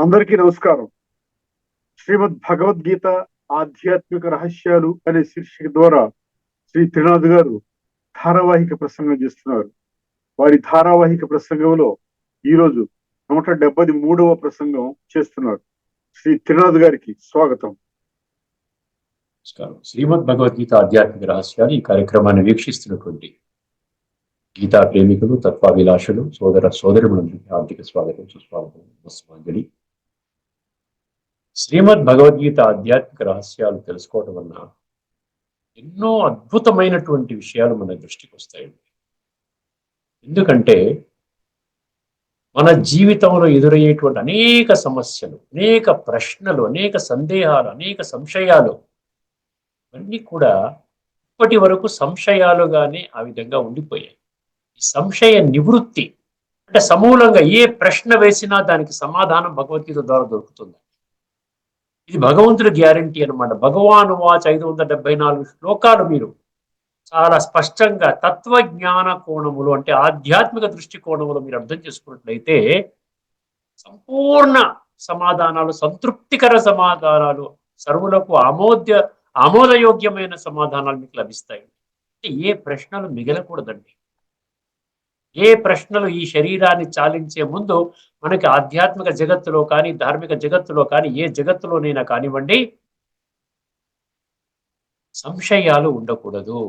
అందరికీ నమస్కారం. శ్రీమద్ భగవద్గీత ఆధ్యాత్మిక రహస్యాలు అనే శీర్షిక ద్వారా శ్రీ త్రినాథ్ గారు ధారావాహిక ప్రసంగం చేస్తున్నారు. వారి ధారావాహిక ప్రసంగంలో ఈరోజు 173వ ప్రసంగం చేస్తున్నారు. శ్రీ త్రినాథ్ గారికి స్వాగతం. నమస్కారం. శ్రీమద్ భగవద్గీత ఆధ్యాత్మిక రహస్యాలు ఈ కార్యక్రమాన్ని వీక్షిస్తున్నటువంటి గీతా ప్రేమికులు, తత్వాభిలాషులు, సోదరులందరికీ ఆర్థిక స్వాగతం, సుస్వాగతం, నమస్కారం. శ్రీమద్ భగవద్గీత ఆధ్యాత్మిక రహస్యాలు తెలుసుకోవడం వలన ఎన్నో అద్భుతమైనటువంటి విషయాలు మన దృష్టికి వస్తాయండి. ఎందుకంటే మన జీవితంలో ఎదురయ్యేటువంటి అనేక సమస్యలు, అనేక ప్రశ్నలు, అనేక సందేహాలు, అనేక సంశయాలు అన్నీ కూడా ఇప్పటి వరకు సంశయాలుగానే ఆ విధంగా ఉండిపోయాయి. ఈ సంశయ నివృత్తి అంటే సమూలంగా ఏ ప్రశ్న వేసినా దానికి సమాధానం భగవద్గీత ద్వారా దొరుకుతుంది. ఇది భగవంతుడి గ్యారంటీ అనమాట. భగవాను వాచ్ 574 శ్లోకాలు మీరు చాలా స్పష్టంగా తత్వజ్ఞాన కోణములు అంటే ఆధ్యాత్మిక దృష్టి కోణములు మీరు అర్థం చేసుకున్నట్లయితే సంపూర్ణ సమాధానాలు, సంతృప్తికర సమాధానాలు, సర్వులకు ఆమోదయోగ్యమైన సమాధానాలు మీకు లభిస్తాయి. ఏ ప్రశ్నలు మిగలకూడదండి. ఏ ప్రశ్నలు ఈ శరీరాన్ని చాలించే ముందు మనకి ఆధ్యాత్మిక జగత్తులో కానీ, ధార్మిక జగత్తులో కానీ, ఏ జగత్తులోనైనా కానివ్వండి, సంశయాలు ఉండకూడదు.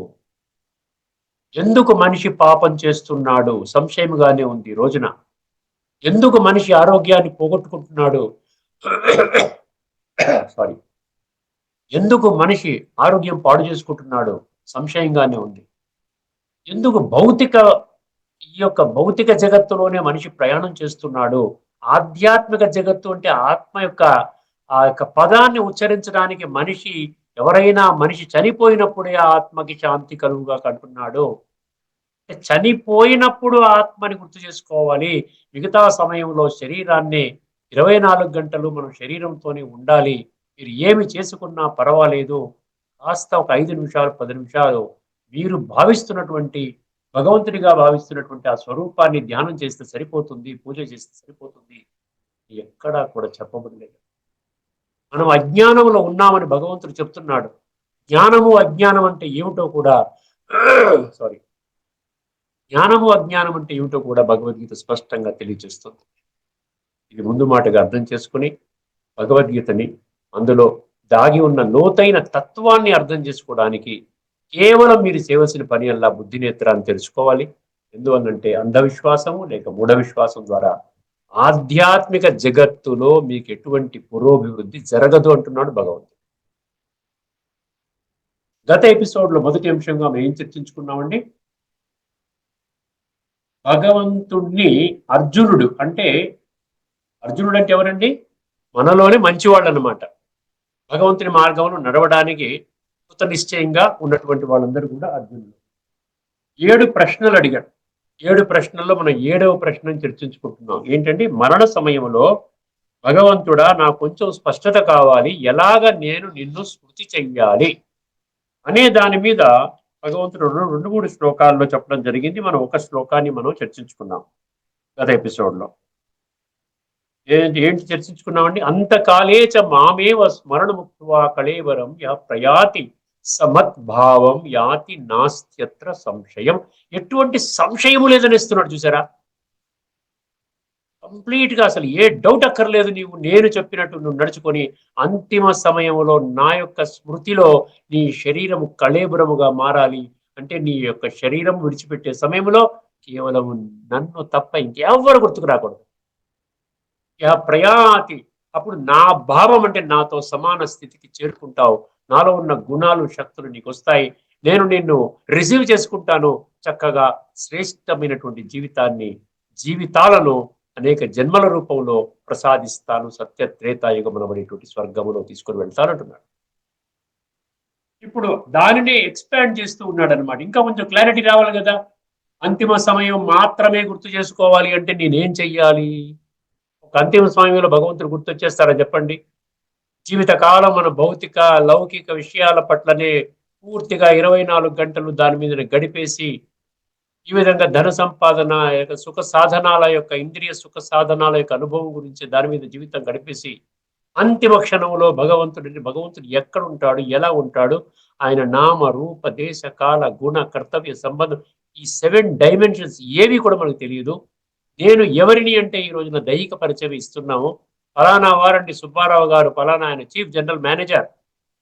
ఎందుకు మనిషి పాపం చేస్తున్నాడు సంశయంగానే ఉంది ఈ రోజున. ఎందుకు మనిషి ఆరోగ్యాన్ని పోగొట్టుకుంటున్నాడు సారీ ఎందుకు మనిషి ఆరోగ్యం పాడు చేసుకుంటున్నాడు సంశయంగానే ఉంది. ఎందుకు ఈ యొక్క భౌతిక జగత్తులోనే మనిషి ప్రయాణం చేస్తున్నాడు. ఆధ్యాత్మిక జగత్తు అంటే ఆత్మ యొక్క ఆ యొక్క పదాన్ని ఉచ్చరించడానికి ఎవరైనా మనిషి చనిపోయినప్పుడే ఆత్మకి శాంతి కలుగుగా కంటున్నాడు. చనిపోయినప్పుడు ఆత్మని గుర్తు చేసుకోవాలి. మిగతా సమయంలో శరీరాన్ని 24 గంటలు మనం శరీరంతోనే ఉండాలి. మీరు ఏమి చేసుకున్నా పర్వాలేదు. కాస్త ఒక 5 నిమిషాలు 10 నిమిషాలు మీరు భావిస్తున్నటువంటి భగవంతుడిగా భావిస్తున్నటువంటి ఆ స్వరూపాన్ని ధ్యానం చేస్తే సరిపోతుంది, పూజ చేస్తే సరిపోతుంది. ఎక్కడా కూడా చెప్పబడలేదు. మనం అజ్ఞానంలో ఉన్నామని భగవంతుడు చెప్తున్నాడు. జ్ఞానము అజ్ఞానం అంటే ఏమిటో కూడా జ్ఞానము అజ్ఞానం అంటే ఏమిటో కూడా భగవద్గీత స్పష్టంగా తెలియజేస్తుంది. ఇది ముందు మాటగా అర్థం చేసుకుని భగవద్గీతని, అందులో దాగి ఉన్న లోతైన తత్వాన్ని అర్థం చేసుకోవడానికి కేవలం మీరు చేయవలసిన పని అల్లా బుద్ధినేత్రాన్ని తెలుసుకోవాలి. ఎందువల్లంటే అంధవిశ్వాసము లేక మూఢ విశ్వాసం ద్వారా ఆధ్యాత్మిక జగత్తులో మీకు ఎటువంటి పురోభివృద్ధి జరగదు అంటున్నాడు భగవంతుడు. గత ఎపిసోడ్లో మొదటి అంశంగా మేము ఏం చర్చించుకున్నామండి? భగవంతుణ్ణి అర్జునుడు అంటే ఎవరండి? మనలోనే మంచివాళ్ళు అన్నమాట. భగవంతుని మార్గంలో నడవడానికి కృత నిశ్చయంగా ఉన్నటువంటి వాళ్ళందరూ కూడా అర్జునుడు. 7 ప్రశ్నలు అడిగాడు. 7 ప్రశ్నల్లో మనం 7వ ప్రశ్నను చర్చించుకుంటున్నాం. ఏంటంటే, మరణ సమయంలో భగవంతుడా నాకు కొంచెం స్పష్టత కావాలి, ఎలాగ నేను నిన్ను స్మృతి చెయ్యాలి అనే దాని మీద భగవంతుడు 2-3 శ్లోకాల్లో చెప్పడం జరిగింది. మనం ఒక శ్లోకాన్ని మనం చర్చించుకున్నాం గత ఎపిసోడ్లో. ఏంటి చర్చించుకున్నామండి? అంతకాలేచ మామేవ స్మరణముక్త్వా కళేవరం ప్రయాతి సమద్భావం యాతి నాస్త్యత్ర సంశయం. ఎటువంటి సంశయము లేదనిస్తున్నాడు చూసారా? కంప్లీట్ గా అసలు ఏ డౌట్ అక్కర్లేదు. నేను చెప్పినట్టు నువ్వు నడుచుకొని అంతిమ సమయంలో నా యొక్క స్మృతిలో నీ శరీరము కళేబరముగా మారాలి అంటే నీ యొక్క శరీరం విడిచిపెట్టే సమయంలో కేవలం నన్ను తప్ప ఇంకెవ్వరు గుర్తుకు రాకూడదు. ప్రయాతి, అప్పుడు నా భావం అంటే నాతో సమాన స్థితికి చేరుకుంటావు. నాలో ఉన్న గుణాలు, శక్తులు నీకు వస్తాయి. నేను నిన్ను రిసీవ్ చేసుకుంటాను. చక్కగా శ్రేష్టమైనటువంటి జీవితాలను అనేక జన్మల రూపంలో ప్రసాదిస్తాను. సత్య త్రేతాయుగమున అనేటువంటి స్వర్గములో తీసుకొని వెళ్తానంటున్నాడు. ఇప్పుడు దానినే ఎక్స్పాండ్ చేస్తూ ఉన్నాడు అనమాట. ఇంకా కొంచెం క్లారిటీ రావాలి కదా. అంతిమ సమయం మాత్రమే గుర్తు చేసుకోవాలి అంటే నేనేం చెయ్యాలి? ఒక అంతిమ సమయంలో భగవంతుడు గుర్తొచ్చేస్తారా చెప్పండి? జీవితకాలం మన భౌతిక లౌకిక విషయాల పట్లనే పూర్తిగా 24 గంటలు దాని మీద గడిపేసి ఈ విధంగా ధన సంపాదన యొక్క సుఖ సాధనాల యొక్క ఇంద్రియ సుఖ సాధనాల యొక్క అనుభవం గురించి దాని మీద జీవితం గడిపేసి అంతిమ క్షణంలో భగవంతుడు ఎక్కడ ఉంటాడు, ఎలా ఉంటాడు, ఆయన నామ రూప దేశ కాల గుణ కర్తవ్య సంబంధం, ఈ 7 డైమెన్షన్స్ ఏవి కూడా మనకు తెలియదు. నేను ఎవరిని అంటే ఈ రోజున దైహిక పరిచయం ఇస్తున్నాము. ఫలానా వారండి సుబ్బారావు గారు, ఫలానా ఆయన చీఫ్ జనరల్ మేనేజర్,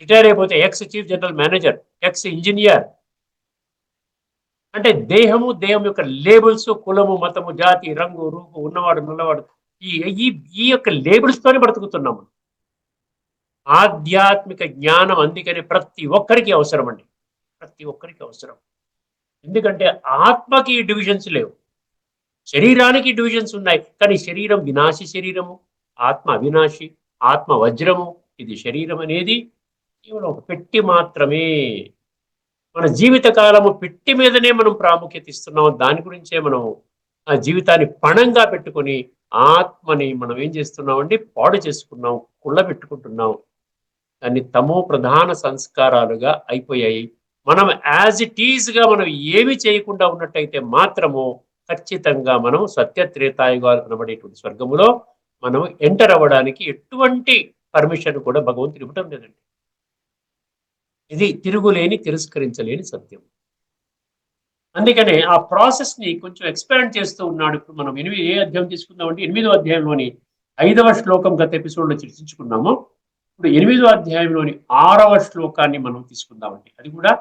రిటైర్ అయిపోతే ex chief general manager, X engineer. అంటే దేహం యొక్క లేబుల్స్, కులము, మతము, జాతి, రంగు, రూపు, ఉన్నవాడు, నల్లవాడు, ఈ ఈ ఈ యొక్క లేబుల్స్ తోనే బ్రతుకుతున్నాము. ఆధ్యాత్మిక జ్ఞానం అందుకని ప్రతి ఒక్కరికి అవసరం అండి, ప్రతి ఒక్కరికి అవసరం. ఎందుకంటే ఆత్మకి డివిజన్స్ లేవు, శరీరానికి డివిజన్స్ ఉన్నాయి. కానీ శరీరం వినాశి శరీరము, ఆత్మ అవినాశి, ఆత్మ వజ్రము. ఇది శరీరం అనేది కేవలం ఒక పెట్టి మాత్రమే. మన జీవిత కాలము పెట్టి మీదనే మనం ప్రాముఖ్యత ఇస్తున్నాం. దాని గురించే మనం ఆ జీవితాన్ని పణంగా పెట్టుకొని ఆత్మని మనం ఏం చేస్తున్నామండి, పాడు చేసుకున్నాం, కుళ్ళ పెట్టుకుంటున్నాం. దాన్ని తమో ప్రధాన సంస్కారాలుగా అయిపోయాయి. మనం యాజ్ ఇట్ ఈజ్గా మనం ఏమి చేయకుండా ఉన్నట్టయితే మాత్రము ఖచ్చితంగా మనం సత్యత్రేతాయుగాలు అనబడేటువంటి స్వర్గములో మనం ఎంటర్ అవ్వడానికి ఎటువంటి పర్మిషన్ కూడా భగవంతుడు ఇవ్వటం లేదండి. ఇది తిరుగులేని, తిరస్కరించలేని సత్యం. అందుకనే ఆ ప్రాసెస్ ని కొంచెం ఎక్స్పాండ్ చేస్తూ ఉన్నాడు. ఇప్పుడు మనం ఏ అధ్యాయం తీసుకుందామంటే 8వ అధ్యాయంలోని 5వ శ్లోకం గత ఎపిసోడ్లో చర్చించుకున్నాము. ఇప్పుడు 8వ అధ్యాయంలోని 6వ శ్లోకాన్ని మనం తీసుకుందామండి. అది కూడా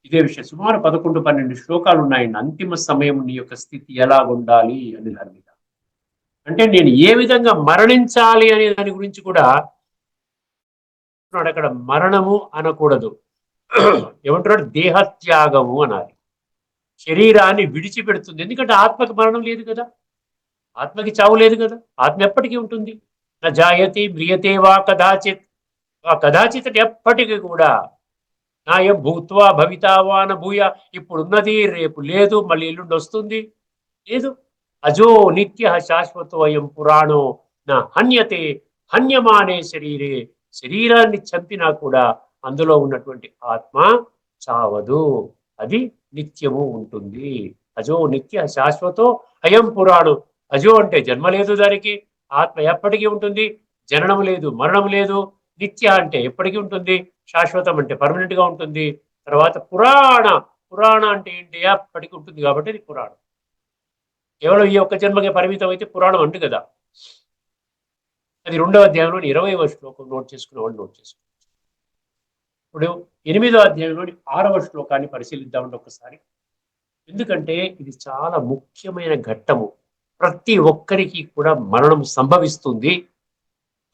ఇదే విషయం. సుమారు 11-12 శ్లోకాలు ఉన్నాయండి. అంతిమ సమయం నీ యొక్క స్థితి ఎలా ఉండాలి అని దాని మీద. అంటే నేను ఏ విధంగా మరణించాలి అనే దాని గురించి కూడా అక్కడ మరణము అనకూడదు, ఏమంటున్నాడు, దేహత్యాగము అనాలి. శరీరాన్ని విడిచిపెడుతుంది. ఎందుకంటే ఆత్మకి మరణం లేదు కదా, ఆత్మకి చావు లేదు కదా, ఆత్మ ఎప్పటికీ ఉంటుంది. నా జాయతే మ్రియతే వా కదాచిత్, ఆ కదాచిత్ ఎప్పటికీ కూడా నాయం భూత్వా భవితావాన భూయ, ఇప్పుడున్నది రేపు లేదు, మళ్ళీ ఎల్లుండి వస్తుంది లేదు. అజో నిత్య శాశ్వతో అయం పురాణో నా హన్యతే హన్యమానే శరీరే, శరీరాన్ని చంపినా కూడా అందులో ఉన్నటువంటి ఆత్మ చావదు, అది నిత్యము ఉంటుంది. అజో నిత్య శాశ్వతో అయం పురాణం. అజో అంటే జన్మ లేదు దానికి, ఆత్మ ఎప్పటికీ ఉంటుంది, జననం లేదు, మరణం లేదు. నిత్య అంటే ఎప్పటికీ ఉంటుంది, శాశ్వతం అంటే పర్మనెంట్ గా ఉంటుంది. తర్వాత పురాణ అంటే ఏంటి, ఎప్పటికీ ఉంటుంది కాబట్టి ఇది పురాణం. కేవలం ఈ ఒక్క జన్మకి పరిమితం అయితే పురాణం అంటు కదా. అది 2వ అధ్యాయంలోని 20వ శ్లోకం నోట్ చేసుకునేవాళ్ళు నోట్ చేసుకోవచ్చు. ఇప్పుడు 8వ అధ్యాయంలోని 6వ శ్లోకాన్ని పరిశీలిద్దామండి ఒక్కసారి. ఎందుకంటే ఇది చాలా ముఖ్యమైన ఘట్టము. ప్రతి ఒక్కరికి కూడా మరణం సంభవిస్తుంది.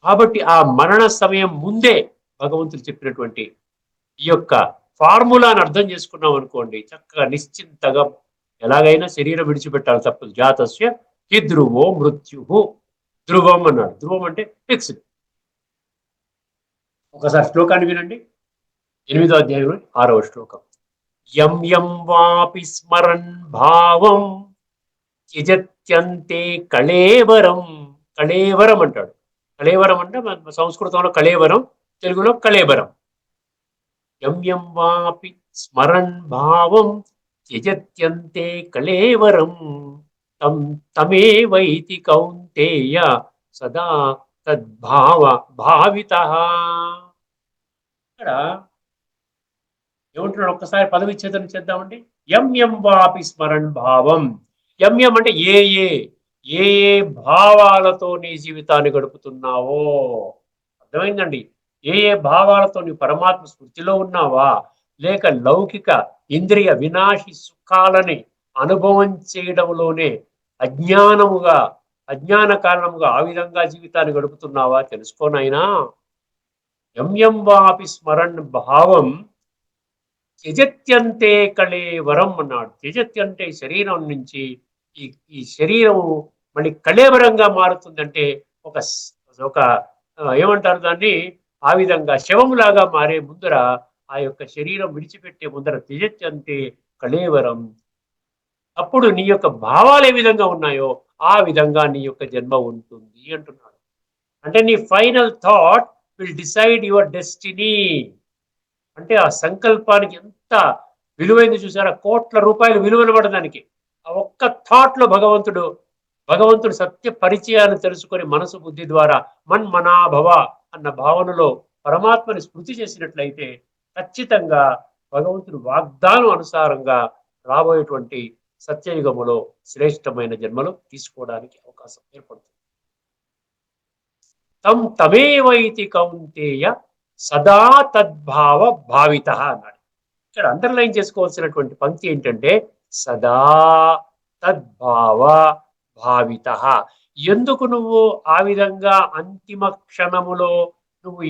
కాబట్టి ఆ మరణ సమయం ముందే భగవంతుడు చెప్పినటువంటి ఈ యొక్క ఫార్ములాను అర్థం చేసుకున్నాం అనుకోండి, చక్కగా నిశ్చింతగా ఎలాగైనా శరీరం విడిచిపెట్టాలి, తప్పదు. జాతస్య హి ధ్రువో మృత్యు, ధ్రువం అన్నాడు. ధ్రువం అంటే ఫిక్స్డ్. ఒకసారి శ్లోకాన్ని వినండి. 8వ అధ్యాయంలో 6వ శ్లోకం. యం యం వాపి స్మరన్ భావం త్యజత్యంతే కళేవరం. కళేవరం అంటాడు. కళేవరం అంటే సంస్కృతంలో కళేవరం, తెలుగులో కళేబరం. యం యం వాపి స్మరన్ భావం త్యజత్యంతే కళేవరం తం తమేవైతి కౌంతేయ సదా తద్భావ భావితః. ఇక్కడ ఏమంటున్నాడు, ఒక్కసారి పదవిచ్ఛేదన చేద్దామండి. యం యం వాపి స్మరన్ భావం. యం యం అంటే ఏ ఏ భావాలతో నీ జీవితాన్ని గడుపుతున్నావో. అర్థమైందండి? ఏ భావాలతో నీ పరమాత్మ స్మృతిలో ఉన్నావా, లేక లౌకిక ఇంద్రియ వినాశి సుఖాలని అనుభవం చేయడంలోనే అజ్ఞాన కారణముగా ఆ విధంగా జీవితాన్ని గడుపుతున్నావా తెలుసుకోనైనా. యం యం వాపి స్మరన్ భావం త్యజత్యంతే కళేవరం అన్నాడు. త్యజత్యంటే శరీరం నుంచి ఈ శరీరం మళ్ళీ కళేవరంగా మారుతుందంటే ఒక ఏమంటారు దాన్ని, ఆ విధంగా శవములాగా మారే ముందర, ఆ యొక్క శరీరం విడిచిపెట్టే ముందర త్యజత్యంతే కళేవరం. అప్పుడు నీ యొక్క భావాలు ఏ విధంగా ఉన్నాయో ఆ విధంగా నీ యొక్క జన్మ ఉంటుంది అంటున్నాడు. అంటే నీ final thought will decide your destiny. అంటే ఆ సంకల్పానికి ఎంత విలువైంది చూసారా, కోట్ల రూపాయలు విలువనబడదానికి. ఆ ఒక్క థాట్ లో భగవంతుడు సత్య పరిచయాన్ని తెలుసుకొని మనసు బుద్ధి ద్వారా మన్మనాభవ అన్న భావనలో పరమాత్మని స్మృతి చేసినట్లయితే ఖచ్చితంగా భగవంతుడు వాగ్దానం అనుసారంగా రాబోయేటువంటి సత్యయుగములో శ్రేష్టమైన జన్మలు తీసుకోవడానికి అవకాశం ఏర్పడుతుంది. తమేవైతి కౌంతేయ సదా తద్భావ భావిత అన్నాడు. ఇక్కడ అండర్లైన్ చేసుకోవాల్సినటువంటి పంక్తి ఏంటంటే సదా తద్భావ భావిత. ఎందుకు నువ్వు ఆ విధంగా అంతిమ క్షణములో నువ్వు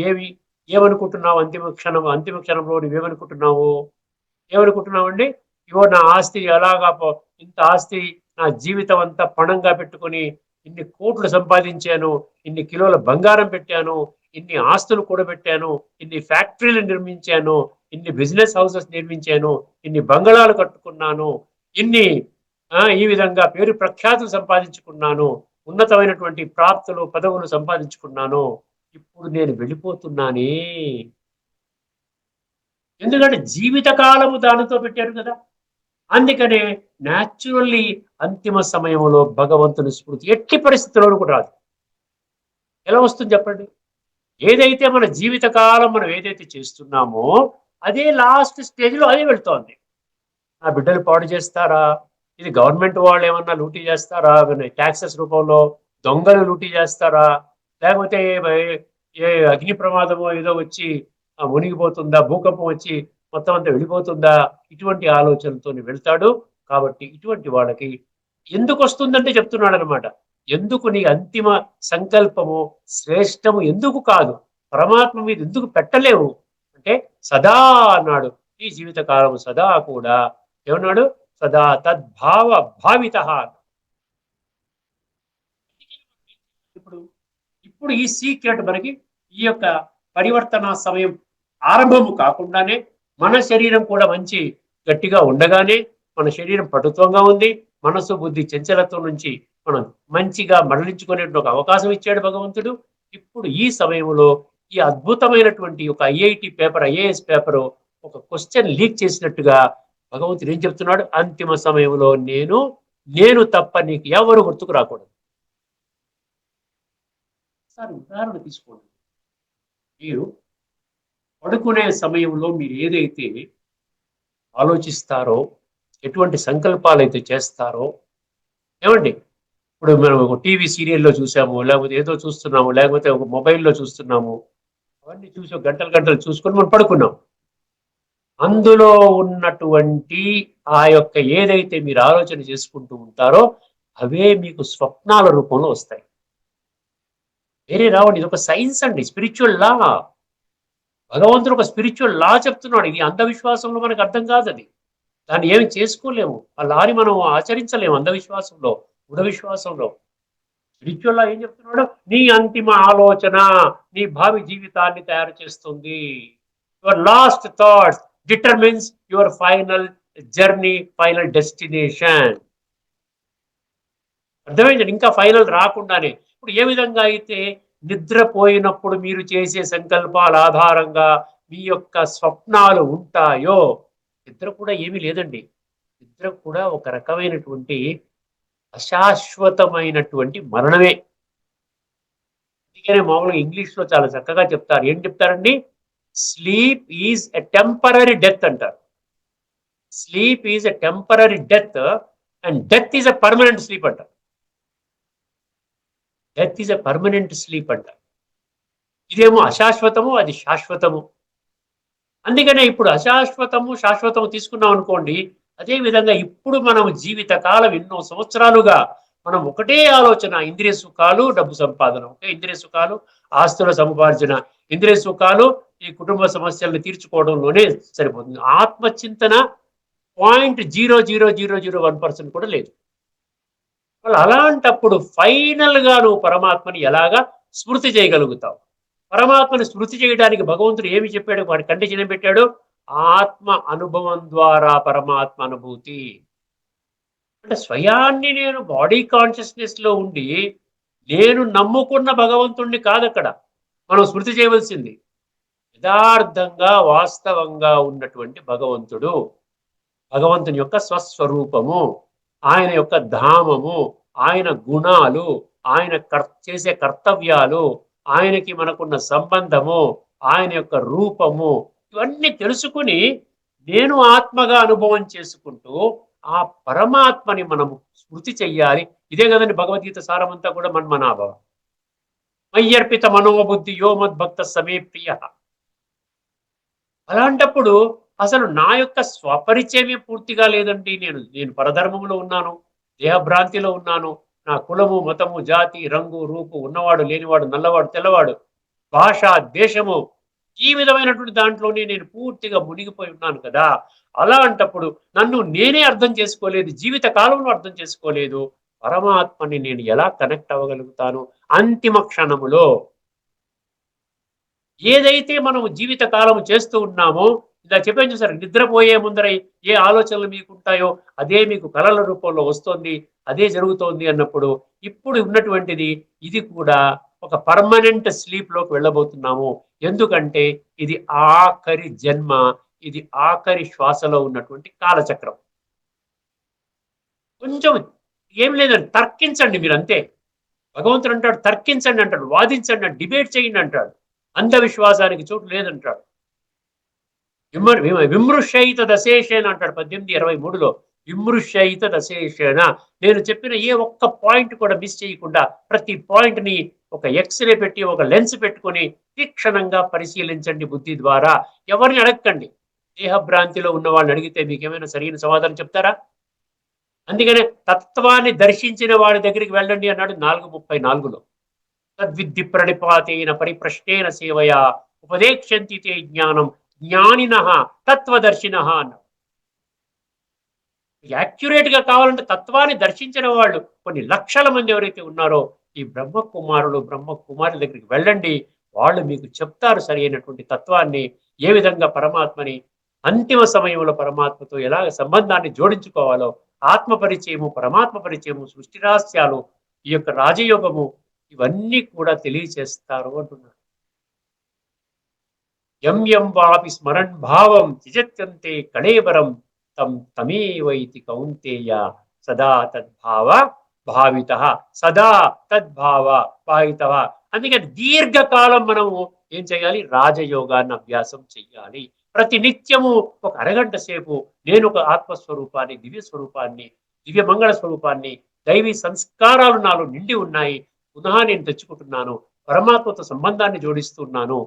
ఏమనుకుంటున్నావు? అంతిమ క్షణంలో ఏమనుకుంటున్నావు అండి? ఇవో నా ఆస్తి ఎలాగా ఇంత ఆస్తి నా జీవితం అంతా పణంగా పెట్టుకుని ఇన్ని కోట్లు సంపాదించాను, ఇన్ని కిలోల బంగారం పెట్టాను, ఇన్ని ఆస్తులు కూడబెట్టాను, ఇన్ని ఫ్యాక్టరీలు నిర్మించాను, ఇన్ని బిజినెస్ హౌసెస్ నిర్మించాను, ఇన్ని బంగళాలు కట్టుకున్నాను, ఈ విధంగా పేరు ప్రఖ్యాతులు సంపాదించుకున్నాను, ఉన్నతమైనటువంటి ప్రాప్తులు పదవులు సంపాదించుకున్నాను, ఇప్పుడు నేను వెళ్ళిపోతున్నానే. ఎందుకంటే జీవితకాలము దానితో పెట్టారు కదా. అందుకనే న్యాచురల్లీ అంతిమ సమయంలో భగవంతుని స్మృతి ఎట్టి పరిస్థితుల్లోనూ కూడా రాదు. ఎలా వస్తుంది చెప్పండి? ఏదైతే మన జీవితకాలం మనం ఏదైతే చేస్తున్నామో అదే లాస్ట్ స్టేజ్లో అదే వెళ్తోంది. నా బిడ్డలు పాడు చేస్తారా? ఇది గవర్నమెంట్ వాళ్ళు ఏమన్నా లూటీ చేస్తారా? ట్యాక్సెస్ రూపంలో దొంగలు లూటీ చేస్తారా? లేకపోతే ఏ అగ్ని ప్రమాదమో ఏదో వచ్చి మునిగిపోతుందా? భూకంపం వచ్చి మొత్తం అంతా వెళ్ళిపోతుందా? ఇటువంటి ఆలోచనలతో వెళ్తాడు. కాబట్టి ఇటువంటి వాళ్ళకి ఎందుకు వస్తుందంటే చెప్తున్నాడు అనమాట. ఎందుకు నీ అంతిమ సంకల్పము శ్రేష్టము ఎందుకు కాదు, పరమాత్మ మీద ఎందుకు పెట్టలేవు అంటే సదా అన్నాడు. ఈ జీవితకాలము సదా కూడా ఏమన్నాడు? సదా తద్భావ భావిత. ఇప్పుడు ఈ సీక్రెట్ మనకి ఈ యొక్క పరివర్తన సమయం ఆరంభము కాకుండానే మన శరీరం కూడా మంచి గట్టిగా ఉండగానే, మన శరీరం పటుత్వంగా ఉంది, మనసు బుద్ధి చంచలత్వం నుంచి మనం మంచిగా మరలించుకునే ఒక అవకాశం ఇచ్చాడు భగవంతుడు. ఇప్పుడు ఈ సమయంలో ఈ అద్భుతమైనటువంటి ఒక ఐఏఎస్ పేపర్ ఒక క్వశ్చన్ లీక్ చేసినట్టుగా భగవంతుడు ఏం చెప్తున్నాడు? అంతిమ సమయంలో నేను తప్ప నీకు ఎవరు గుర్తుకు రాకూడదు. సార్ ఉదాహరణ తీసుకోండి. మీరు పడుకునే సమయంలో మీరు ఏదైతే ఆలోచిస్తారో, ఎటువంటి సంకల్పాలు అయితే చేస్తారో, ఏమండి ఇప్పుడు మనం ఒక టీవీ సీరియల్లో చూసాము, లేకపోతే ఏదో చూస్తున్నాము, లేకపోతే ఒక మొబైల్లో చూస్తున్నాము, అవన్నీ చూసి గంటలు చూసుకొని మనం పడుకున్నాం. అందులో ఉన్నటువంటి ఆ యొక్క ఏదైతే మీరు ఆలోచన చేసుకుంటూ ఉంటారో అవే మీకు స్వప్నాల రూపంలో వస్తాయి. వేరే రావండి. ఇది ఒక సైన్స్ అండి, స్పిరిచువల్ లా. భగవంతుడు ఒక స్పిరిచువల్ లా చెప్తున్నాడు. ఇది అంధవిశ్వాసంలో మనకు అర్థం కాదు. అది దాన్ని ఏమి చేసుకోలేము. ఆ లాని మనం ఆచరించలేము అంధవిశ్వాసంలో, దృఢ విశ్వాసంలో. స్పిరిచువల్ లా ఏం చెప్తున్నాడు? నీ అంతిమ ఆలోచన నీ భావి జీవితాన్ని తయారు చేస్తుంది. Your last thoughts determines your final journey, final destination. అర్థమైందండి? ఇంకా ఫైనల్ రాకుండానే ఇప్పుడు ఏ విధంగా అయితే నిద్రపోయినప్పుడు మీరు చేసే సంకల్పాల ఆధారంగా మీ యొక్క స్వప్నాలు ఉంటాయో, నిద్ర కూడా ఏమీ లేదండి. నిద్ర కూడా ఒక రకమైనటువంటి అశాశ్వతమైనటువంటి మరణమే. అందుకనే మామూలుగా ఇంగ్లీష్లో చాలా చక్కగా చెప్తారు. ఏం చెప్తారండి? Sleep is a temporary death అంటారు. Sleep is a temporary death and death is a permanent sleep అంటారు. Death is a permanent sleep అంటారు. ఇదేమో అశాశ్వతము, అది శాశ్వతము. అందుకనే ఇప్పుడు అశాశ్వతము శాశ్వతము తీసుకున్నాం అనుకోండి. అదే విధంగా ఇప్పుడు మనం జీవితకాలం ఎన్నో సంవత్సరాలుగా మనం ఒకటే ఆలోచన, ఇంద్రియ సుఖాలు, డబ్బు సంపాదన, ఇంద్రియ సుఖాలు, ఆస్తుల సముపార్జన, ఇంద్రియ సుఖాలు, ఈ కుటుంబ సమస్యలను తీర్చుకోవడంలోనే సరిపోతుంది. ఆత్మచింతన 0.0001% కూడా లేదు. అలాంటప్పుడు ఫైనల్ గా నువ్వు పరమాత్మని ఎలాగా స్మృతి చేయగలుగుతావు? పరమాత్మని స్మృతి చేయడానికి భగవంతుడు ఏమి చెప్పాడు? వాడి కండిషన్ ఏం పెట్టాడు? ఆత్మ అనుభవం ద్వారా పరమాత్మ అనుభూతి. అంటే స్వయాన్ని నేను బాడీ కాన్షియస్నెస్ లో ఉండి నేను నమ్ముకున్న భగవంతుణ్ణి కాదు అక్కడ మనం స్మృతి చేయవలసింది. యథార్థంగా వాస్తవంగా ఉన్నటువంటి భగవంతుడు, భగవంతుని యొక్క స్వస్వరూపము. ఆయన యొక్క ధామము, ఆయన గుణాలు, ఆయన చేసే కర్తవ్యాలు, ఆయనకి మనకున్న సంబంధము, ఆయన యొక్క రూపము, ఇవన్నీ తెలుసుకుని నేను ఆత్మగా అనుభవం చేసుకుంటూ ఆ పరమాత్మని మనము స్మృతి చెయ్యాలి. ఇదే కదండి భగవద్గీత సారమంతా కూడా మన్మనాభవ మయ్యర్పిత మనోబుద్ధి యో మద్భక్త సమే ప్రియ. అలాంటప్పుడు అసలు నా యొక్క స్వపరిచయమే పూర్తిగా లేదండి. నేను నేను పరధర్మంలో ఉన్నాను, దేహభ్రాంతిలో ఉన్నాను. నా కులము, మతము, జాతి, రంగు, రూపు, ఉన్నవాడు, లేనివాడు, నల్లవాడు, తెల్లవాడు, భాష, దేశము, ఈ విధమైనటువంటి దాంట్లోనే నేను పూర్తిగా మునిగిపోయి ఉన్నాను కదా. అలాంటప్పుడు నన్ను నేనే అర్థం చేసుకోలేదు, జీవిత కాలంలో అర్థం చేసుకోలేదు. పరమాత్మని నేను ఎలా కనెక్ట్ అవ్వగలుగుతాను? అంతిమ క్షణములో ఏదైతే మనం జీవిత కాలం చేస్తూ ఉన్నామో, ఇలా చెప్పాను చూసారు, నిద్రపోయే ముందర ఏ ఆలోచనలు మీకుంటాయో అదే మీకు కలల రూపంలో వస్తుంది, అదే జరుగుతోంది అన్నప్పుడు ఇప్పుడు ఉన్నటువంటిది ఇది కూడా ఒక పర్మనెంట్ స్లీప్ లోకి వెళ్ళబోతున్నాము. ఎందుకంటే ఇది ఆఖరి జన్మ, ఇది ఆఖరి శ్వాసలో ఉన్నటువంటి కాలచక్రం. కొంచెం ఏం లేదండి, తర్కించండి మీరు అంతే. భగవంతుడు అంటాడు తర్కించండి అంటాడు, వాదించండి, డిబేట్ చేయండి అంటాడు. అంధవిశ్వాసానికి చోటు లేదంటాడు. విమృశయిత దశేషేన అంటాడు 1823లో. విమృశయిత దశేషేన, నేను చెప్పిన ఏ ఒక్క పాయింట్ కూడా మిస్ చేయకుండా ప్రతి పాయింట్ ని ఒక ఎక్స్రే పెట్టి ఒక లెన్స్ పెట్టుకొని తీక్షణంగా పరిశీలించండి బుద్ధి ద్వారా. ఎవరిని అడగండి. దేహభ్రాంతిలో ఉన్న వాళ్ళని అడిగితే మీకు ఏమైనా సరైన సమాధానం చెప్తారా? అందుకనే తత్వాన్ని దర్శించిన వాడి దగ్గరికి వెళ్ళండి అన్నాడు 4:34లో. తద్విద్ధి ప్రణిపాతేన పరిప్రశ్నేన సేవయా ఉపదేక్షంతి తే జ్ఞానం జ్ఞానినః తత్వదర్శినః అన్నాడు. యాక్యురేట్ గా కావాలంటే తత్వాన్ని దర్శించిన వాళ్ళు కొన్ని లక్షల మంది ఎవరైతే ఉన్నారో ఈ బ్రహ్మకుమారులు బ్రహ్మకుమారుల దగ్గరికి వెళ్ళండి. వాళ్ళు మీకు చెప్తారు సరి అయినటువంటి తత్వాన్ని, ఏ విధంగా పరమాత్మని అంతిమ సమయంలో పరమాత్మతో ఎలా సంబంధాన్ని జోడించుకోవాలో, ఆత్మ పరిచయము, పరమాత్మ పరిచయము, సృష్టి రహస్యాలు, ఈ యొక్క రాజయోగము, ఇవన్నీ కూడా తెలియచేస్తారు అంటున్నాడు. యం యం వాపి స్మరణ్ భావం త్యజత్యంతే కళేబరం తం తమేవైతి కౌంతేయ సదా తద్భావ భావిత. సదా తద్భావ భావిత. అందుకని దీర్ఘకాలం మనము ఏం చేయాలి? రాజయోగాన్ని అభ్యాసం చెయ్యాలి. ప్రతి నిత్యము ఒక అరగంట సేపు నేను ఒక ఆత్మస్వరూపాన్ని, దివ్య స్వరూపాన్ని, దివ్య మంగళ స్వరూపాన్ని, దైవీ సంస్కారాలు నాలో నిండి ఉన్నాయి, పునః నేను తెచ్చుకుంటున్నాను, పరమాత్మతో సంబంధాన్ని జోడిస్తున్నాను.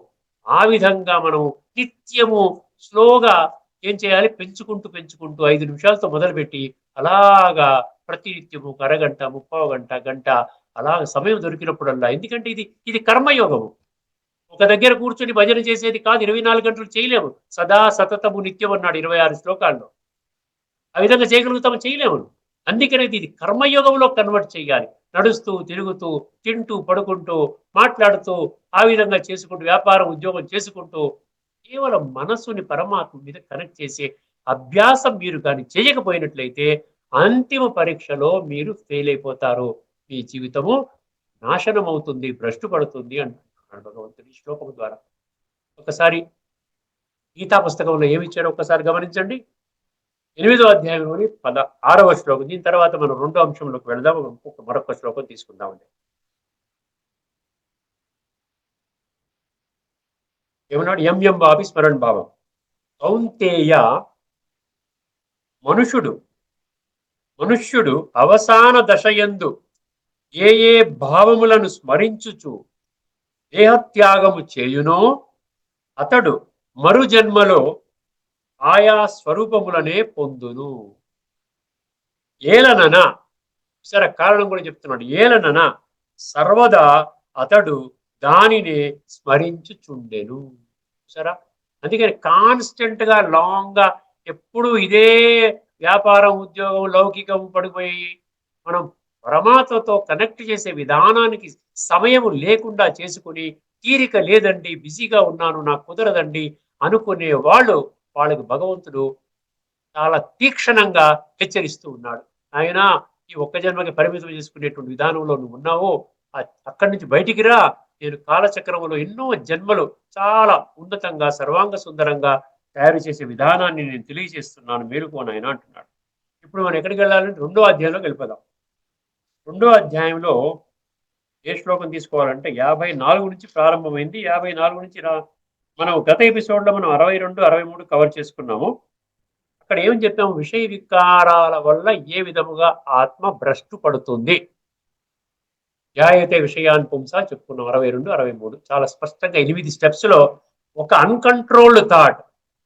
ఆ విధంగా మనం నిత్యము స్లోగా ఏం చేయాలి? పెంచుకుంటూ పెంచుకుంటూ 5 నిమిషాలతో మొదలుపెట్టి అలాగా ప్రతి నిత్యము ఒక అరగంట, 30 గంట, గంట అలా సమయం దొరికినప్పుడల్లా. ఎందుకంటే ఇది ఇది కర్మయోగము. ఒక దగ్గర కూర్చొని భజన చేసేది కాదు, 24 గంటలు చేయలేము. సదా సతతము నిత్యం అన్నాడు 26 శ్లోకాల్లో. ఆ విధంగా చేయగలుగుతాము? చేయలేము. అందుకనే ఇది కర్మయోగంలో కన్వర్ట్ చేయాలి. నడుస్తూ, తిరుగుతూ, తింటూ, పడుకుంటూ, మాట్లాడుతూ, ఆ విధంగా చేసుకుంటూ, వ్యాపారం, ఉద్యోగం చేసుకుంటూ కేవలం మనస్సుని పరమాత్మ మీద కనెక్ట్ చేసే అభ్యాసం మీరు కానీ చేయకపోయినట్లయితే అంతిమ పరీక్షలో మీరు ఫెయిల్ అయిపోతారు. మీ జీవితము నాశనం అవుతుంది, భ్రష్టు పడుతుంది అంటున్నాడు భగవంతుడి శ్లోకం ద్వారా. ఒకసారి గీతా పుస్తకంలో ఏమి ఇచ్చారో ఒక్కసారి గమనించండి. 8వ అధ్యాయంలోని 16వ శ్లోకం. దీని తర్వాత మనం 2వ అంశంలోకి వెళదాం. మరొక శ్లోకం తీసుకుందామండి. ఏమన్నాడు? ఎం ఎం వాపి స్మరణ్ భావం. కౌంతేయ, మనుష్యుడు అవసాన దశయందు ఏ ఏ భావములను స్మరించుచు దేహత్యాగము చేయునో అతడు మరు జన్మలో ఆయా స్వరూపములనే పొందును. ఏలనన, సరే కారణం కూడా చెప్తున్నాడు. ఏలనన సర్వదా అతడు దానినే స్మరించుచుండెను. సరే, అందుకని కాన్స్టెంట్ గా లాంగ్ గా ఎప్పుడు ఇదే వ్యాపారం, ఉద్యోగం, లౌకికం పడిపోయి మనం పరమాత్మతో కనెక్ట్ చేసే విధానానికి సమయం లేకుండా చేసుకుని, తీరిక లేదండి, బిజీగా ఉన్నాను, నాకు కుదరదండి అనుకునే వాళ్ళు, వాళ్ళకి భగవంతుడు చాలా తీక్షణంగా హెచ్చరిస్తూ ఉన్నాడు. ఆయన ఈ ఒక్క జన్మకి పరిమితం చేసుకునేటువంటి విధానంలో నువ్వు ఉన్నావు, అక్కడి నుంచి బయటికి రా. నేను కాలచక్రంలో ఎన్నో జన్మలు చాలా ఉన్నతంగా, సర్వాంగ సుందరంగా తయారు చేసే విధానాన్ని నేను తెలియజేస్తున్నాను, మేలుకోనాయన అంటున్నాడు. ఇప్పుడు మనం ఎక్కడికి వెళ్ళాలంటే 2వ అధ్యాయంలోకి వెళ్ళిపోదాం. 2వ అధ్యాయంలో ఏ శ్లోకం తీసుకోవాలంటే 54 నుంచి ప్రారంభమైంది. 54 నుంచి మనం గత ఎపిసోడ్లో మనం 62, 63 కవర్ చేసుకున్నాము. అక్కడ ఏం చెప్పాము? విషయ వికారాల వల్ల ఏ విధముగా ఆత్మ భ్రష్టు పడుతుంది. ధ్యాయతే విషయాన్ పుంస చెప్పుకున్నాం 62, 63. చాలా స్పష్టంగా 8 స్టెప్స్ లో ఒక అన్కంట్రోల్డ్ థాట్,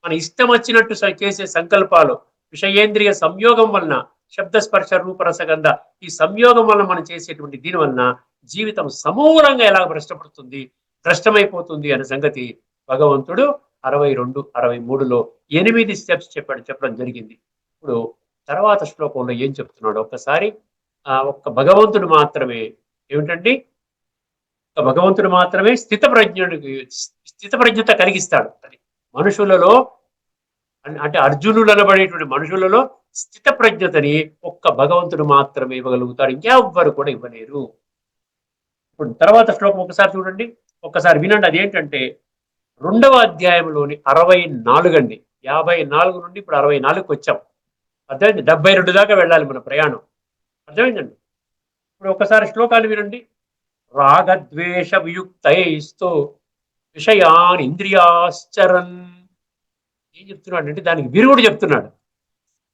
మన ఇష్టం వచ్చినట్టు చేసే సంకల్పాలు, విషయేంద్రియ సంయోగం వలన, శబ్ద స్పర్శ రూపరసగంధ ఈ సంయోగం వలన మనం చేసేటువంటి దీని వలన జీవితం సమూలంగా ఎలా భ్రష్టపడుతుంది, భ్రష్టమైపోతుంది అనే సంగతి భగవంతుడు 62, 63లో 8 స్టెప్స్ చెప్పడం జరిగింది. ఇప్పుడు తర్వాత శ్లోకంలో ఏం చెప్తున్నాడు ఒక్కసారి ఒక్క భగవంతుడు మాత్రమే ఏమిటండి, భగవంతుడు మాత్రమే స్థితప్రజ్ఞత కలిగిస్తాడు. అది మనుషులలో అంటే అర్జునులు అనబడేటువంటి మనుషులలో స్థితప్రజ్ఞతని ఒక్క భగవంతుడు మాత్రమే ఇవ్వగలుగుతాడు, ఇంకెవ్వరు కూడా ఇవ్వలేరు. ఇప్పుడు తర్వాత శ్లోకం ఒకసారి చూడండి, ఒక్కసారి వినండి. అదేంటంటే 2వ అధ్యాయంలోని 64 అండి. 54 నుండి ఇప్పుడు 64కి వచ్చాం. అర్థమైంది? 72 దాకా వెళ్ళాలి మన ప్రయాణం. అర్థమైందండి? ఇప్పుడు ఒకసారి శ్లోకాలు వినండి. రాగద్వేష వియుక్తైస్తు విషయాన్ ఇంద్రియాశ్చరన్. ఏం చెప్తున్నాడు అంటే దానికి విరుగుడు చెప్తున్నాడు.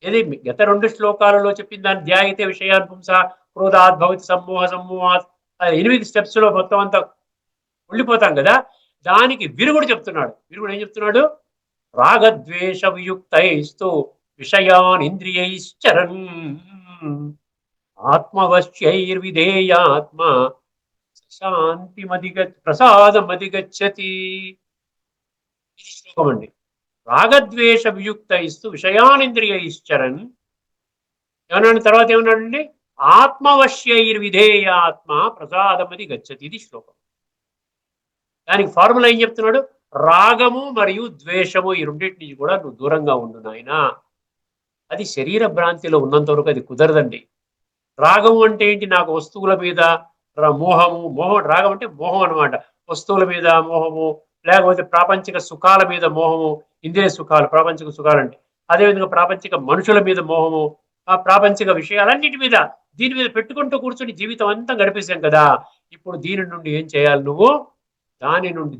ఏది గత 2 శ్లోకాలలో చెప్పిన దాన్ని ధ్యాయితే విషయాన్ పుంస క్రోధాత్ భవతి సమ్మోహాత్ 8 స్టెప్స్ లో మొత్తం అంతా ఉండిపోతాం కదా, దానికి విరుగుడు చెప్తున్నాడు. విరుగుడు ఏం చెప్తున్నాడు? రాగద్వేష వియుక్తైస్తు విషయాన్ ఇంద్రియైశ్చరన్ ఆత్మవశ్యైర్విధేయాత్మ ప్రసాదమధిగచ్చతి. ఇది శ్లోకం అండి. రాగద్వేష వియుక్తైస్తు విషయానింద్రియైశ్చరన్ ఏమన్నాడు? తర్వాత ఏమన్నాడండి? ఆత్మవశ్యైర్విధేయాత్మ ప్రసాదమధిగచ్చతి. ఇది శ్లోకం. దానికి ఫార్ములా ఏం చెప్తున్నాడు? రాగము మరియు ద్వేషము ఈ రెండింటిని కూడా నువ్వు దూరంగా ఉండు నాయనా. అది శరీర భ్రాంతిలో ఉన్నంత వరకు అది కుదరదండి. రాగము అంటే ఏంటి? నాకు వస్తువుల మీద మోహం. రాగం అంటే మోహం అనమాట. వస్తువుల మీద మోహము, లేకపోతే ప్రాపంచిక సుఖాల మీద మోహము, ఇంద్రియ సుఖాలు ప్రాపంచిక సుఖాలు అంటే. అదేవిధంగా ప్రాపంచిక మనుషుల మీద మోహము, ఆ ప్రాపంచిక విషయాలన్నిటి మీద దీని మీద పెట్టుకుంటూ కూర్చొని జీవితం అంతా గడిపేశాం కదా. ఇప్పుడు దీని నుండి ఏం చేయాలి నువ్వు?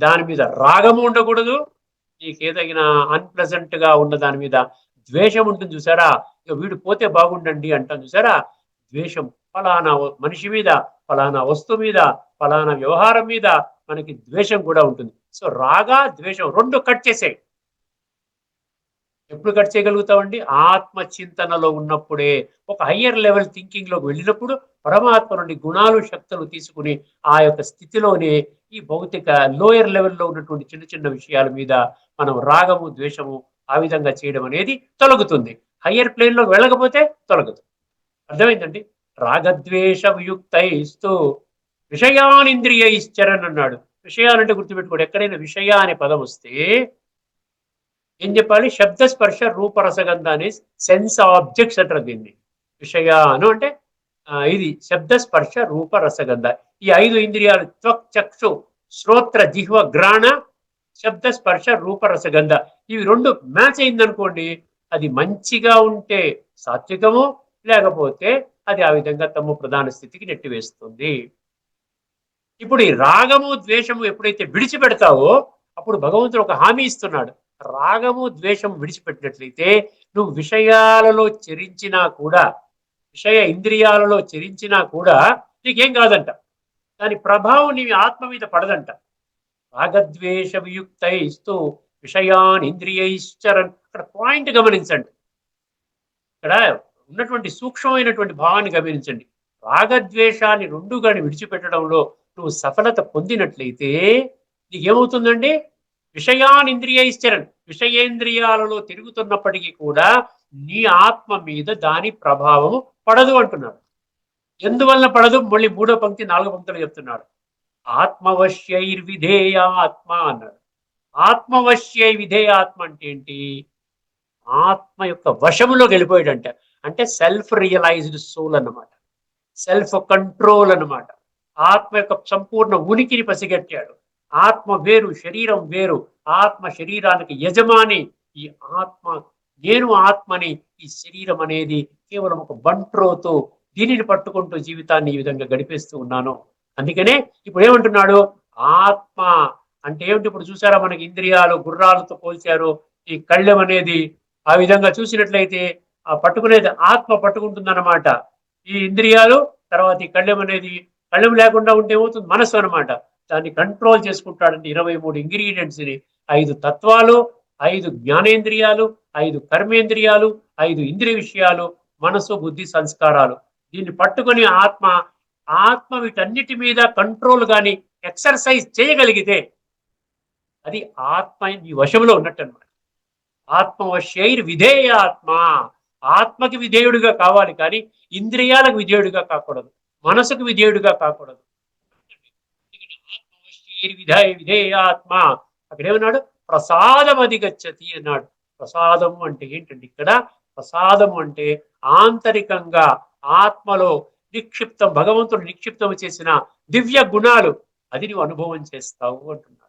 దాని మీద రాగము ఉండకూడదు. నీకేదైనా అన్ప్లెజెంట్ గా ఉన్న దాని మీద ద్వేషం ఉంటుంది చూసారా, వీడు పోతే బాగుండండి అంటాం చూసారా, ద్వేషం. ఫలానా మనిషి మీద, ఫలానా వస్తువు మీద, ఫలానా వ్యవహారం మీద మనకి ద్వేషం కూడా ఉంటుంది. సో రాగ ద్వేషం 2 కట్ చేసాయి. ఎప్పుడు కట్ చేయగలుగుతామండి? ఆత్మ చింతనలో ఉన్నప్పుడే. ఒక హయ్యర్ లెవెల్ థింకింగ్ లోకి వెళ్ళినప్పుడు పరమాత్మ నుండి గుణాలు శక్తులు తీసుకుని ఆ యొక్క స్థితిలోనే ఈ భౌతిక లోయర్ లెవెల్లో ఉన్నటువంటి చిన్న చిన్న విషయాల మీద మనం రాగము ద్వేషము ఆ విధంగా చేయడం అనేది తొలగుతుంది. హయ్యర్ ప్లేన్ లోకి వెళ్ళకపోతే తొలగదు. అర్థమైందండి? రాగద్వేష వియుక్తైస్తు విషయానింద్రియైశ్చరన్ అన్నాడు. విషయాలంటే గుర్తుపెట్టుకోండి, ఎక్కడైనా విషయ అనే పదం వస్తే ఏం చెప్పాలి? శబ్ద స్పర్శ రూపరసగంధ అనే సెన్స్ ఆబ్జెక్ట్స్ అంటారు దీన్ని. విషయాను అంటే ఇది శబ్ద స్పర్శ రూపరసగంధ. ఈ 5 ఇంద్రియాలు త్వక్ చక్షు శ్రోత్ర జిహ్వ గ్రాణ శబ్ద స్పర్శ రూపరసగంధ ఇవి 2 మ్యాచ్ అయిందనుకోండి, అది మంచిగా ఉంటే సాత్వికము, లేకపోతే అది ఆ విధంగా తమ ప్రధాన స్థితికి నెట్టివేస్తుంది. ఇప్పుడు ఈ రాగము ద్వేషము ఎప్పుడైతే విడిచిపెడతావో అప్పుడు భగవంతుడు ఒక హామీ ఇస్తున్నాడు. రాగము ద్వేషం విడిచిపెట్టినట్లయితే నువ్వు విషయాలలో చెరించినా కూడా, విషయ ఇంద్రియాలలో చెరించినా కూడా నీకేం కాదంట. దాని ప్రభావం నీ ఆత్మ మీద పడదంట. రాగద్వేష వియుక్తైస్తు విషయాన్ ఇంద్రియైశ్చరన్. అక్కడ పాయింట్ గమనించండి, ఇక్కడ ఉన్నటువంటి సూక్ష్మమైనటువంటి భావాన్ని గమనించండి. రాగద్వేషాన్ని 2 గాని విడిచిపెట్టడంలో నువ్వు సఫలత పొందినట్లయితే నీకేమవుతుందండి? విషయాన్ ఇంద్రియైశ్చరన్. విషయేంద్రియాలలో తిరుగుతున్నప్పటికీ కూడా నీ ఆత్మ మీద దాని ప్రభావము పడదు అంటున్నాడు. ఎందువలన పడదు? మళ్ళీ 3వ పంక్తి 4వ పంక్తిలో చెప్తున్నాడు. ఆత్మవశ్యైర్విధేయాత్మ అన్నాడు. ఆత్మవశ్యై విధేయాత్మ అంటే ఏంటి? ఆత్మ యొక్క వశములో వెళ్ళిపోయాడంట. అంటే సెల్ఫ్ రియలైజ్డ్ సోల్ అన్నమాట, సెల్ఫ్ కంట్రోల్ అన్నమాట. ఆత్మ యొక్క సంపూర్ణ ఉనికిని పసిగట్టాడు. ఆత్మ వేరు, శరీరం వేరు. ఆత్మ శరీరానికి యజమాని. ఈ ఆత్మ నేను ఆత్మని, ఈ శరీరం అనేది కేవలం ఒక బంట్రోతో దీనిని పట్టుకుంటూ జీవితాన్ని ఈ విధంగా గడిపేస్తూ ఉన్నాను. అందుకనే ఇప్పుడు ఏమంటున్నాడు, ఆత్మ అంటే ఏమిటి? ఇప్పుడు చూసారా, మనకి ఇంద్రియాలు గుర్రాలతో పోల్చారు. ఈ కళ్ళెం అనేది ఆ విధంగా చూసినట్లయితే ఆ పట్టుకునేది ఆత్మ పట్టుకుంటుందన్నమాట. ఈ ఇంద్రియాలు, తర్వాత ఈ కళ్ళెం అనేది, కళ్ళెం లేకుండా ఉంటే ఏమవుతుంది? మనసు అనమాట. దాన్ని కంట్రోల్ చేసుకుంటాడంటే 23 ఇంగ్రీడియంట్స్ ని, 5 తత్వాలు, 5 జ్ఞానేంద్రియాలు, 5 కర్మేంద్రియాలు, 5 ఇంద్రియ విషయాలు, మనసు, బుద్ధి, సంస్కారాలు. దీన్ని పట్టుకొని ఆత్మ, ఆత్మ వీటన్నిటి మీద కంట్రోల్ గాని ఎక్సర్సైజ్ చేయగలిగితే అది ఆత్మ ఈ వశంలో ఉన్నట్టు అనమాట. ఆత్మవశైర్ విధేయ ఆత్మ. ఆత్మకి విధేయుడిగా కావాలి, కానీ ఇంద్రియాలకు విధేయుడిగా కాకూడదు, మనసుకు విధేయుడిగా కాకూడదు. ఆత్మవశైర్ విధేయ ఆత్మ. అక్కడ ఏమన్నాడు? ప్రసాదం అధిగచ్చతి అన్నాడు. ప్రసాదము అంటే ఏంటండి? ఇక్కడ ప్రసాదము అంటే ఆంతరికంగా ఆత్మలో నిక్షిప్తం, భగవంతుడు నిక్షిప్తం చేసిన దివ్య గుణాలు, అది నువ్వు అనుభవం చేస్తావు అంటున్నాడు.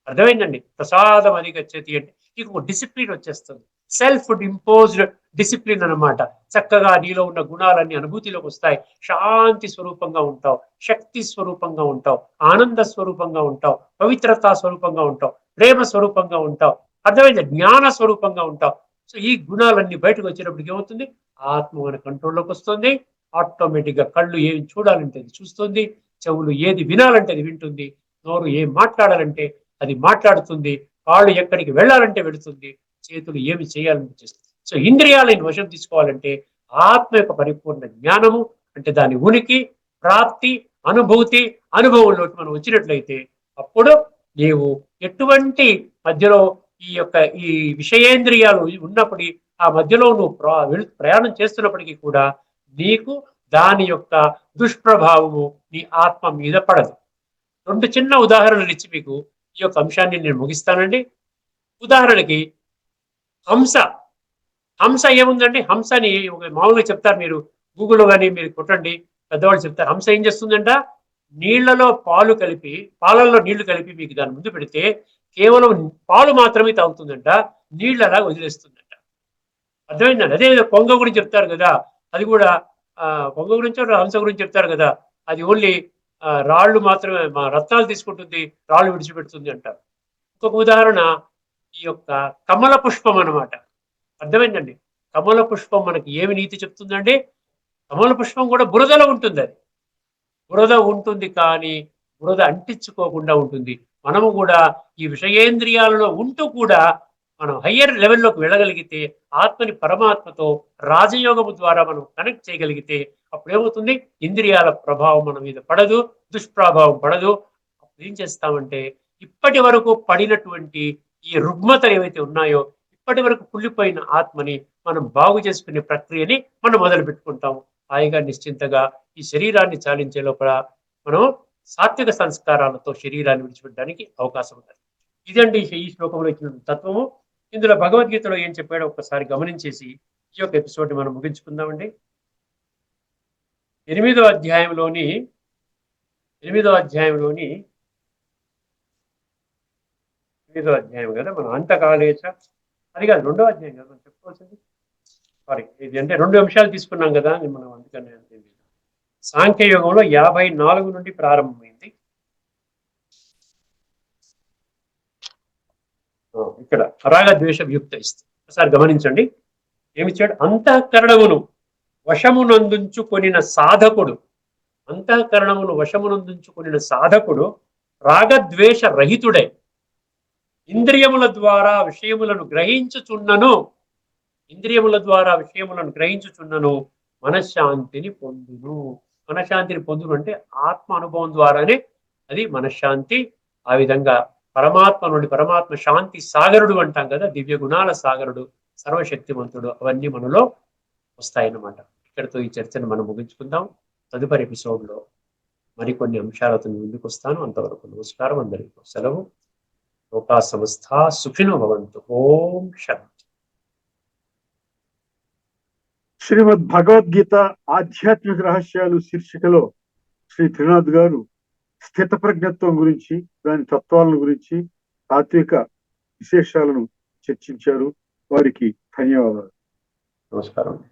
అర్థమైందండి? ప్రసాదం అధిగచ్చతి అంటే నీకు డిసిప్లిన్ వచ్చేస్తుంది. సెల్ఫ్ ఇంపోజ్డ్ డిసిప్లిన్ అనమాట. చక్కగా నీలో ఉన్న గుణాలన్నీ అనుభూతిలోకి వస్తాయి. శాంతి స్వరూపంగా ఉంటావు, శక్తి స్వరూపంగా ఉంటావు, ఆనంద స్వరూపంగా ఉంటావు, పవిత్రతా స్వరూపంగా ఉంటావు, ప్రేమ స్వరూపంగా ఉంటావు. అర్థమైంది? జ్ఞాన స్వరూపంగా ఉంటావు. సో ఈ గుణాలన్నీ బయటకు వచ్చినప్పటికి ఏమవుతుంది? ఆత్మ మన కంట్రోల్లోకి వస్తుంది. ఆటోమేటిక్ గా కళ్ళు ఏమి చూడాలంటే అది చూస్తుంది, చెవులు ఏది వినాలంటే అది వింటుంది, నోరు ఏం మాట్లాడాలంటే అది మాట్లాడుతుంది, కాళ్ళు ఎక్కడికి వెళ్ళాలంటే వెళుతుంది, చేతులు ఏమి చేయాలంటే చేస్తుంది. సో ఇంద్రియాలను వశం తీసుకోవాలంటే ఆత్మ యొక్క పరిపూర్ణ జ్ఞానము, అంటే దాని ఉనికి, ప్రాప్తి, అనుభూతి, అనుభవంలోకి మనం వచ్చినట్లయితే అప్పుడు నీవు ఎటువంటి మధ్యలో ఈ యొక్క ఈ విషయేంద్రియాలు ఉన్నప్పటి ఆ మధ్యలో నువ్వు ప్రయాణం చేస్తున్నప్పటికీ కూడా నీకు దాని యొక్క దుష్ప్రభావము నీ ఆత్మ మీద పడదు. 2 చిన్న ఉదాహరణలు ఇచ్చి మీకు ఈ యొక్క అంశాన్ని నేను ముగిస్తానండి. ఉదాహరణకి హంస. హంస ఏముందండి? హంసని మామూలుగా చెప్తారు, మీరు గూగుల్లో కానీ మీరు కొట్టండి, పెద్దవాళ్ళు చెప్తారు. హంస ఏం చేస్తుందంట? నీళ్లలో పాలు కలిపి, పాలల్లో నీళ్లు కలిపి మీకు దాని ముందు పెడితే కేవలం పాలు మాత్రమే తాగుతుందంట, నీళ్ళలా వదిలేస్తుందంట. అర్థమైందండి? అదే కొంగ గురించి చెప్తారు కదా, అది కూడా కొంగ గురించి హంస గురించి చెప్తారు కదా, అది ఓన్లీ రాళ్ళు మాత్రమే, మా రత్నాలు తీసుకుంటుంది, రాళ్ళు విడిచిపెడుతుంది అంటారు. ఇంకొక ఉదాహరణ ఈ యొక్క కమల పుష్పం అనమాట. అర్థమైందండి? కమల పుష్పం మనకి ఏమి నీతి చెప్తుందండి? కమల పుష్పం కూడా బురదలో ఉంటుంది. అది బురద ఉంటుంది, కానీ బురద అంటించుకోకుండా ఉంటుంది. మనము కూడా ఈ విషయేంద్రియాలలో ఉంటూ కూడా మనం హయ్యర్ లెవెల్లోకి వెళ్ళగలిగితే, ఆత్మని పరమాత్మతో రాజయోగము ద్వారా మనం కనెక్ట్ చేయగలిగితే అప్పుడు ఏమవుతుంది? ఇంద్రియాల ప్రభావం మన మీద పడదు, దుష్ప్రభావం పడదు. అప్పుడు ఏం చేస్తామంటే ఇప్పటి వరకు పడినటువంటి ఈ రుగ్మతలు ఏవైతే ఉన్నాయో, ఇప్పటి వరకు కుళ్ళిపోయిన ఆత్మని మనం బాగు చేసుకునే ప్రక్రియని మనం మొదలు పెట్టుకుంటాము. హాయిగా నిశ్చింతగా ఈ శరీరాన్ని చాలించే లోపల మనం సాత్విక సంస్కారాలతో శరీరాన్ని విడిచిపెట్టడానికి అవకాశం ఉంటుంది. ఇదండి ఈ శ్లోకంలో ఇచ్చిన తత్వము. ఇందులో భగవద్గీతలో ఏం చెప్పాడో ఒక్కసారి గమనించేసి ఈ యొక్క ఎపిసోడ్ మనం ముగించుకుందామండి. 8వ అధ్యాయంలోని 8వ అధ్యాయం కదా మనం అంతకాలేచ, అది కాదు 2వ అధ్యాయం కదా మనం చెప్పుకోవాల్సింది. సారీ, ఇది అంటే 2 అంశాలు తీసుకున్నాం కదా మనం, అందుకని సాంఖ్యయోగంలో 54 నుండి ప్రారంభమైంది. ఇక్కడ రాగద్వేష వియుక్త ఇస్తుంది. ఒకసారి గమనించండి ఏమిచ్చాడు. అంతఃకరణమును వశమునందుంచుకొనిన సాధకుడు, అంతఃకరణమును వశమునందుంచుకొనిన సాధకుడు రాగద్వేష రహితుడై ఇంద్రియముల ద్వారా విషయములను గ్రహించుచున్నను, ఇంద్రియముల ద్వారా విషయములను గ్రహించుచున్నను మనశ్శాంతిని పొందును. మనశ్శాంతిని పొందును అంటే ఆత్మ అనుభవం ద్వారానే అది మనశ్శాంతి. ఆ విధంగా పరమాత్మ నుండి, పరమాత్మ శాంతి సాగరుడు అంటాం కదా, దివ్య గుణాల సాగరుడు, సర్వశక్తివంతుడు, అవన్నీ మనలో వస్తాయన్నమాట. ఇక్కడితో ఈ చర్చను మనం ముగించుకుందాం. తదుపరి ఎపిసోడ్లో మరికొన్ని అంశాలతో ముందుకు వస్తాను. అంతవరకు నమస్కారం, అందరికీ సెలవు. లోకా సమస్త సుఖినో భవంతు. ఓం శాంతి. శ్రీమద్ భగవద్గీత ఆధ్యాత్మిక రహస్యాలు శీర్షికలో శ్రీ త్రినాథ్ గారు స్థిత ప్రజ్ఞత్వం గురించి, దాని తత్వాలను గురించి, తాత్విక విశేషాలను చర్చించారు. వారికి ధన్యవాదాలు. నమస్కారం.